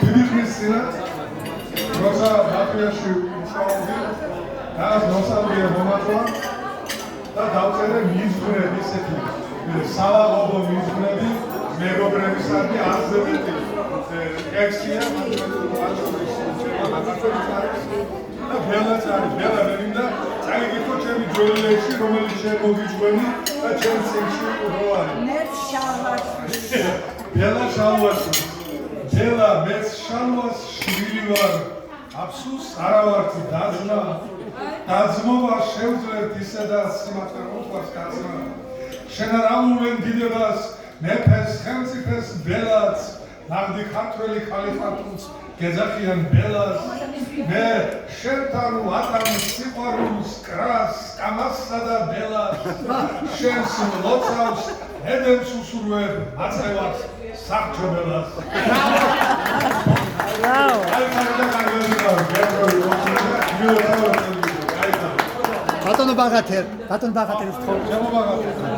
დიდი ხნის წინათ როცა ბათუმში მუშაობდი და მოსავლია მომაწვა და დავწერე მიზღვრები ესეთი სალაღობო მიზღვრები მეგობრებისადმი არზე მეტი ექსია და ბელაც არის ბელა მე მინდა წაიგიქო ჩემი ჯოლეში რომელიც შემოგიჩვენი და ჩემს წინში რო არის მეც შალვაში ბელა შალვაში ბელა მეც შალვას შვილი ვარ აფსუს არა ვართ დაძმა დაძმობა შევძლებთ ისედაც სიმართლე მოყვარს კაცმა შენ არ ამუვლენ დიდებას მეფეს ხელმწიფეს ბელაც ნაღდი ქართველი ხალიფათუნს გეძახიან ბელას მე შენთან ვატან სიყვარულს კრას კამასსა და ბელას შენს ლოცავს ედემს უსურვებ აწევას საერთობელას ბატონო ბაღათერ ბატონ ბაღათერის თქო ჩემო ბაღათერ